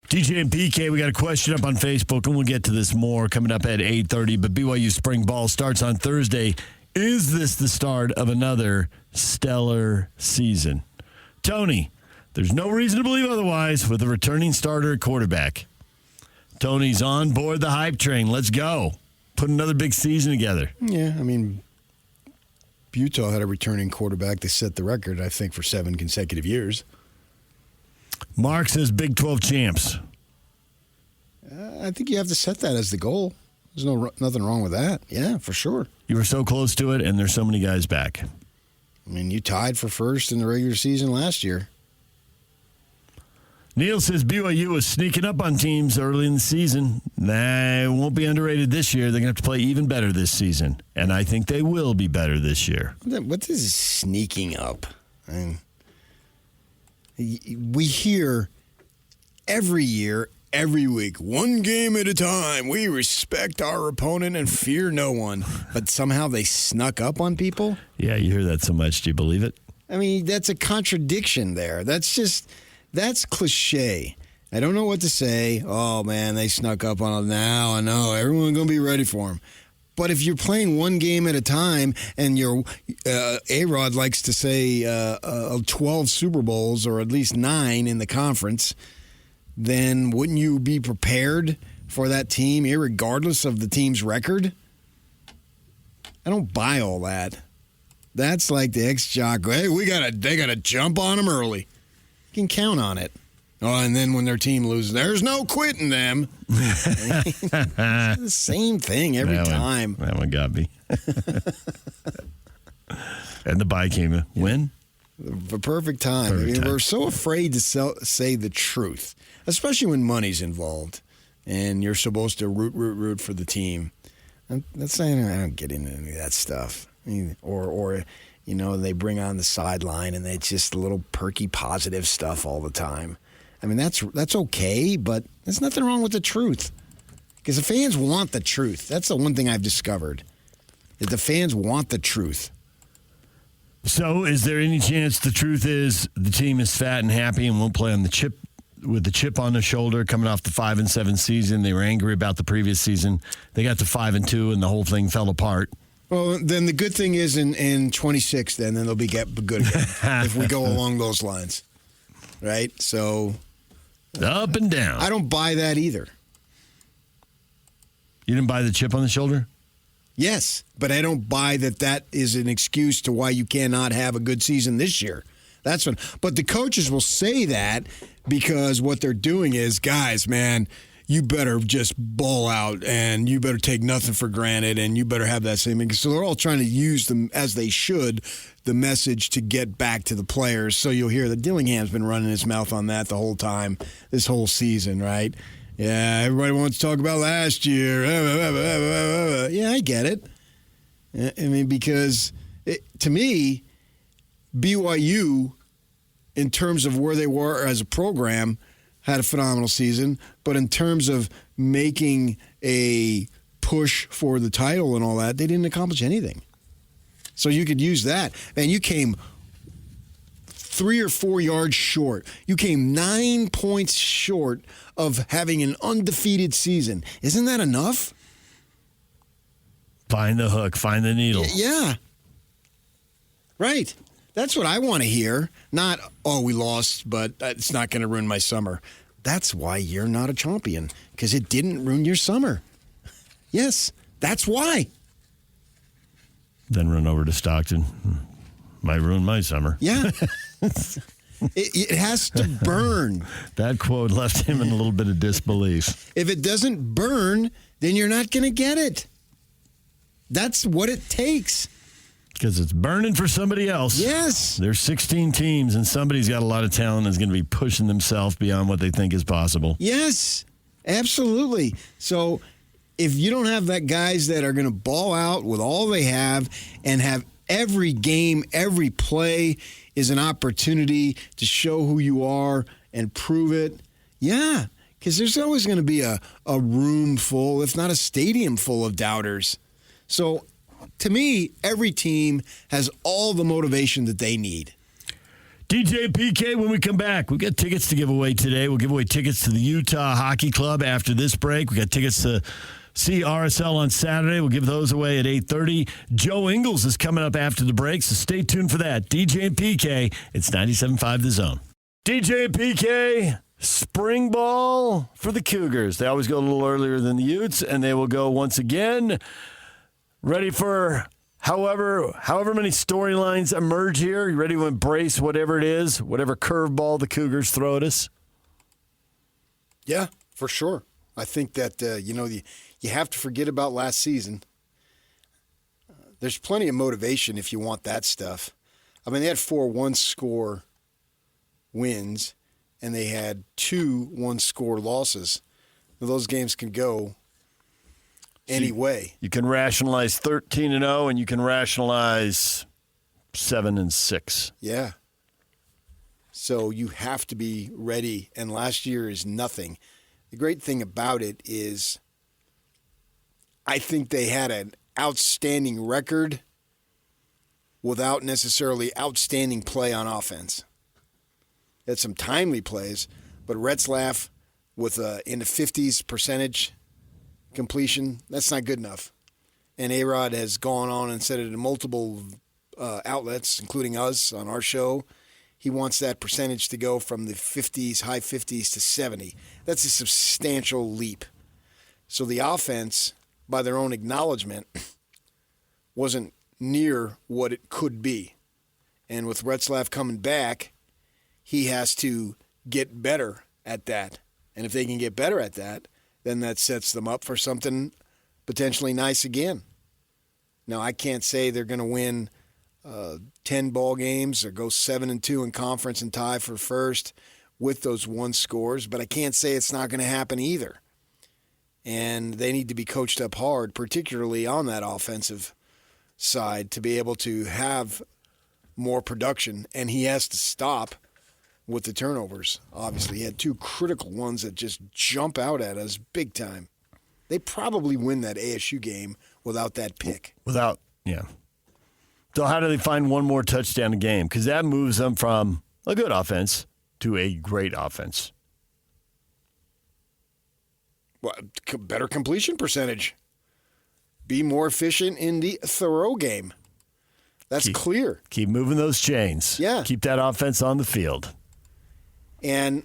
DJ and PK, we got a question up on Facebook, and we'll get to this more coming up at 8:30. But BYU spring ball starts on Thursday. Is this the start of another stellar season? Tony, there's no reason to believe otherwise with a returning starter at quarterback. Tony's on board the hype train. Let's go. Put another big season together. Yeah, I mean, Utah had a returning quarterback that set the record, I think, for 7 consecutive years. Mark says Big 12 champs. I think you have to set that as the goal. There's nothing wrong with that. Yeah, for sure. You were so close to it, and there's so many guys back. I mean, you tied for first in the regular season last year. Neil says BYU is sneaking up on teams early in the season. They won't be underrated this year. They're going to have to play even better this season, and I think they will be better this year. What is sneaking up? I mean, we hear every year, every week, one game at a time. We respect our opponent and fear no one. But somehow they snuck up on people? Yeah, you hear that so much. Do you believe it? I mean, that's a contradiction there. That's cliche. I don't know what to say. Oh, man, they snuck up on them now. I know. Everyone's going to be ready for them. But if you're playing one game at a time and your A-Rod likes to say 12 Super Bowls or at least 9 in the conference, then wouldn't you be prepared for that team irregardless of the team's record? I don't buy all that. That's like the ex-jock. Hey, they gotta jump on them early. You can count on it. Oh, and then when their team loses, there's no quitting them. It's the same thing every time. That one got me. And the bye came in. When? The perfect time. We're so afraid to say the truth, especially when money's involved and you're supposed to root for the team. That's saying I don't get into any of that stuff. Or they bring on the sideline and it's just a little perky positive stuff all the time. I mean, that's okay, but there's nothing wrong with the truth. Because the fans want the truth. That's the one thing I've discovered, that the fans want the truth. So is there any chance the truth is the team is fat and happy and won't play on the chip with the chip on their shoulder coming off the 5-7 season? They were angry about the previous season. They got to 5-2 and the whole thing fell apart. Well, then the good thing is in 26, then they'll be good again if we go along those lines. Right? So up and down. I don't buy that either. You didn't buy the chip on the shoulder? Yes, but I don't buy that is an excuse to why you cannot have a good season this year. That's what. But the coaches will say that because what they're doing is, guys, man, you better just ball out and you better take nothing for granted and you better have that same. So they're all trying to use them as they should, the message to get back to the players. So you'll hear that Dillingham's been running his mouth on that the whole time, this whole season, right? Yeah, everybody wants to talk about last year. Yeah, I get it. I mean, because to me, BYU, in terms of where they were as a program, had a phenomenal season. But in terms of making a push for the title and all that, they didn't accomplish anything. So you could use that. And you came 3 or 4 yards short. You came 9 points short of having an undefeated season. Isn't that enough? Find the hook, find the needle. Yeah. Right. That's what I want to hear. Not, oh, we lost, but it's not going to ruin my summer. That's why you're not a champion, because it didn't ruin your summer. Yes, that's why. Then run over to Stockton. Might ruin my summer. Yeah. It has to burn. That quote left him in a little bit of disbelief. If it doesn't burn, then you're not going to get it. That's what it takes. Because it's burning for somebody else. Yes. There's 16 teams, and somebody's got a lot of talent and is going to be pushing themselves beyond what they think is possible. Yes, absolutely. So if you don't have that guys that are going to ball out with all they have and have every game, every play is an opportunity to show who you are and prove it, yeah, because there's always going to be a room full, if not a stadium full of doubters. So to me, every team has all the motivation that they need. DJ and PK, when we come back, we've got tickets to give away today. We'll give away tickets to the Utah Hockey Club after this break. We got tickets to see RSL on Saturday. We'll give those away at 8:30. Joe Ingles is coming up after the break, so stay tuned for that. DJ and PK, it's 97.5 The Zone. DJ and PK, spring ball for the Cougars. They always go a little earlier than the Utes, and they will go once again. Ready for however many storylines emerge here. You ready to embrace whatever it is, whatever curveball the Cougars throw at us? Yeah, for sure. I think that, you have to forget about last season. There's plenty of motivation if you want that stuff. I mean, they had 4 one-score wins, and they had 2 one-score losses. Those games can go any way. You can rationalize 13-0, and you can rationalize 7-6. Yeah. So you have to be ready, and last year is nothing. The great thing about it is I think they had an outstanding record without necessarily outstanding play on offense. They had some timely plays, but Retzlaff with in the 50s percentage completion, that's not good enough. And A-Rod has gone on and said it in multiple outlets, including us on our show. He wants that percentage to go from the 50s, high 50s to 70. That's a substantial leap. So the offense, by their own acknowledgement, wasn't near what it could be. And with Retzlaff coming back, he has to get better at that. And if they can get better at that, then that sets them up for something potentially nice again. Now, I can't say they're going to win 10 ball games or go 7-2 in conference and tie for first with those one scores, but I can't say it's not going to happen either. And they need to be coached up hard, particularly on that offensive side, to be able to have more production. And he has to stop with the turnovers. Obviously, he had 2 critical ones that just jump out at us big time. They probably win that ASU game without that pick. Yeah. So how do they find one more touchdown a game? Because that moves them from a good offense to a great offense. Well, better completion percentage. Be more efficient in the throw game. That's clear. Keep moving those chains. Yeah. Keep that offense on the field. And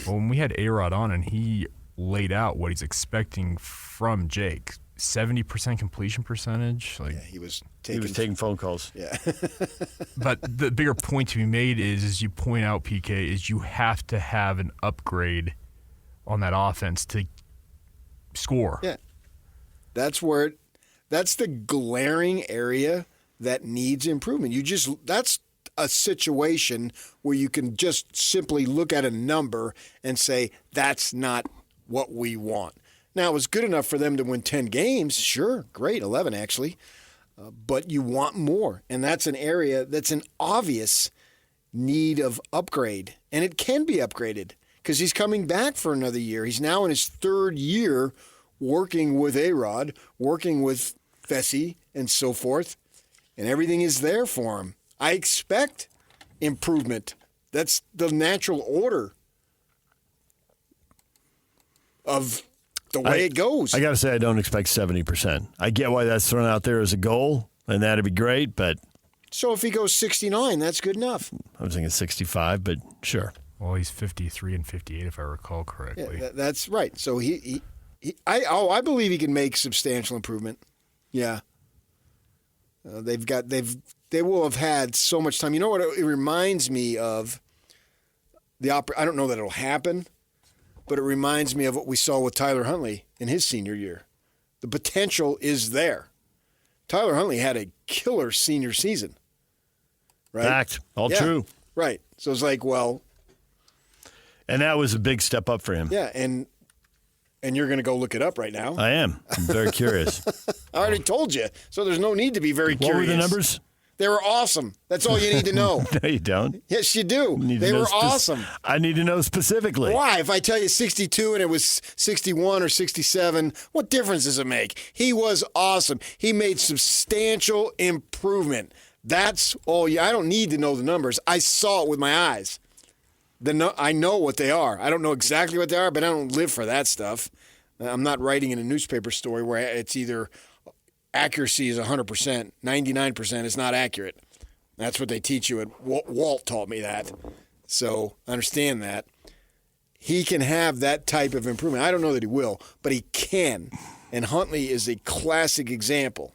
when we had A-Rod on and he laid out what he's expecting from Jake, 70% completion percentage. He was taking phone calls. Yeah. But the bigger point to be made is, as you point out, PK, is you have to have an upgrade on that offense to score. Yeah. That's the glaring area that needs improvement. That's a situation where you can just simply look at a number and say, that's not what we want. Now, it was good enough for them to win 10 games. Sure, great, 11 actually. But you want more. And that's an area that's an obvious need of upgrade. And it can be upgraded because he's coming back for another year. He's now in his 3rd year working with A-Rod, working with Fessy and so forth. And everything is there for him. I expect improvement. That's the natural order of the way it goes. I got to say, I don't expect 70%. I get why that's thrown out there as a goal, and that'd be great, but... So if he goes 69, that's good enough. I was thinking 65, but sure. Well, he's 53 and 58, if I recall correctly. Yeah, that's right. So I believe he can make substantial improvement. Yeah. They will have had so much time. You know what it reminds me of? I don't know that it'll happen, but it reminds me of what we saw with Tyler Huntley in his senior year. The potential is there. Tyler Huntley had a killer senior season. Right? Fact. All true. Right. So it's like, well. And that was a big step up for him. Yeah, and you're going to go look it up right now. I am. I'm very curious. I already told you, so there's no need to be very curious. What were the numbers? They were awesome. That's all you need to know. No, you don't. Yes, you do. They were awesome. I need to know specifically. Why? If I tell you 62 and it was 61 or 67, what difference does it make? He was awesome. He made substantial improvement. That's all. I don't need to know the numbers. I saw it with my eyes. I know what they are. I don't know exactly what they are, but I don't live for that stuff. I'm not writing in a newspaper story where it's either accuracy is 100%, 99% is not accurate. That's what they teach you. Walt taught me that. So I understand that. He can have that type of improvement. I don't know that he will, but he can. And Huntley is a classic example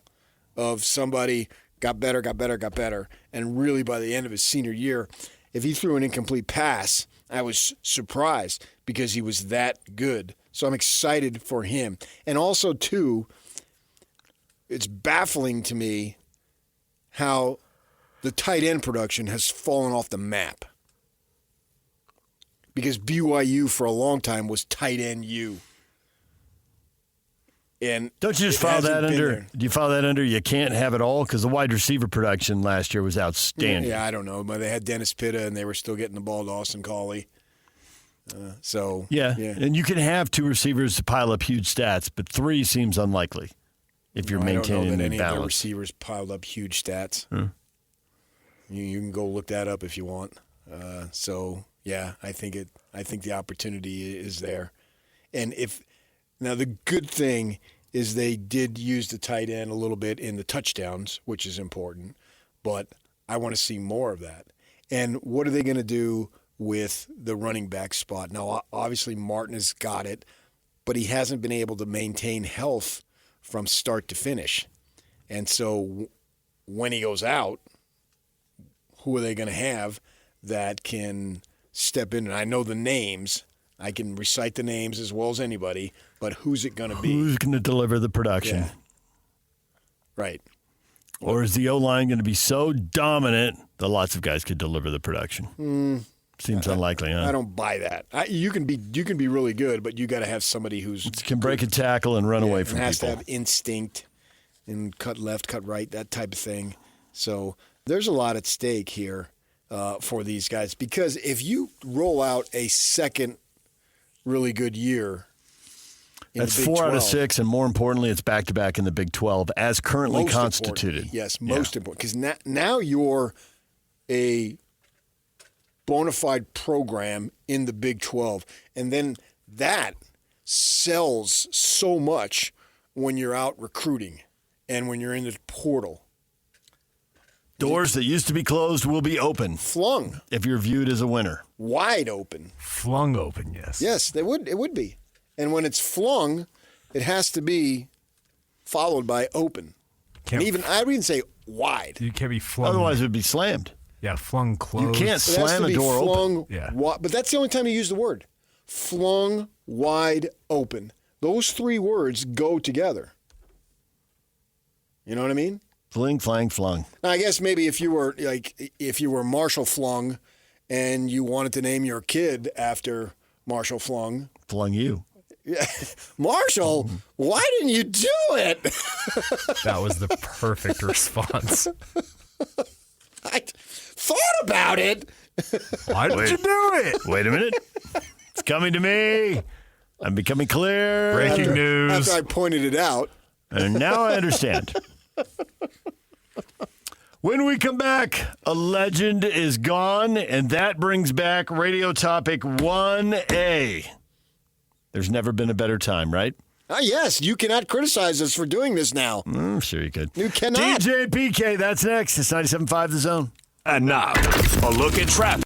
of somebody got better, and really by the end of his senior year, if he threw an incomplete pass, I was surprised because he was that good. So I'm excited for him. And also, too, it's baffling to me how the tight end production has fallen off the map. Because BYU for a long time was tight end U. And don't you just file that under? Do you file that under? You can't have it all because the wide receiver production last year was outstanding. Yeah, I don't know, but they had Dennis Pitta and they were still getting the ball to Austin Collie. Yeah, and you can have two receivers to pile up huge stats, but three seems unlikely if you're maintaining I don't know that any any of the balance. receivers piled up huge stats. You can go look that up if you want. Yeah, I think the opportunity is there, and now the good thing is they did use the tight end a little bit in the touchdowns, which is important, but I want to see more of that. And what are they going to do with the running back spot? Now, obviously Martin has got it, but he hasn't been able to maintain health from start to finish, and so when he goes out, who are they going to have that can step in? And I know the names. I can recite the names as well as anybody, but who's it going to be? Who's going to deliver the production? Yeah. Right. Or is the O-line going to be so dominant that lots of guys could deliver the production? Seems unlikely, huh? I don't buy that. You can be really good, but you got to have somebody who's can break a tackle and run away from and has people. to have instinct and cut left, cut right, that type of thing. So there's a lot at stake here for these guys, because if you roll out a second really good year in that's the Big 4 12, out of 6, and more importantly, it's back-to-back in the Big 12 as currently constituted. Yes, most important, because now you're a bona fide program in the Big 12, and then that sells so much when you're out recruiting and when you're in the portal. Doors that used to be closed will be open. Flung. If you're viewed as a winner. Wide open. Flung open, yes. Yes, it would be. And when it's flung, it has to be followed by open. I would even say wide. You can't be flung. Otherwise, it would be slammed. Yeah, flung closed. You can't It has slam to a be door flung open. Yeah. but that's the only time you use the word. Flung wide open. Those three words go together. You know what I mean? Fling, flang, flung. Now, I guess maybe if you were Marshall Flung and you wanted to name your kid after Marshall Flung. Flung you. Yeah. Marshall, why didn't you do it? That was the perfect response. I thought about it. Why did you do it? Wait a minute. It's coming to me. I'm becoming clear. Breaking news. After I pointed it out. And now I understand. When we come back, a legend is gone, and that brings back radio topic 1A. There's never been a better time, right? Yes, you cannot criticize us for doing this now. Sure you could. You cannot. DJ PK, that's next. It's 97.5 The Zone. And now, a look at traffic.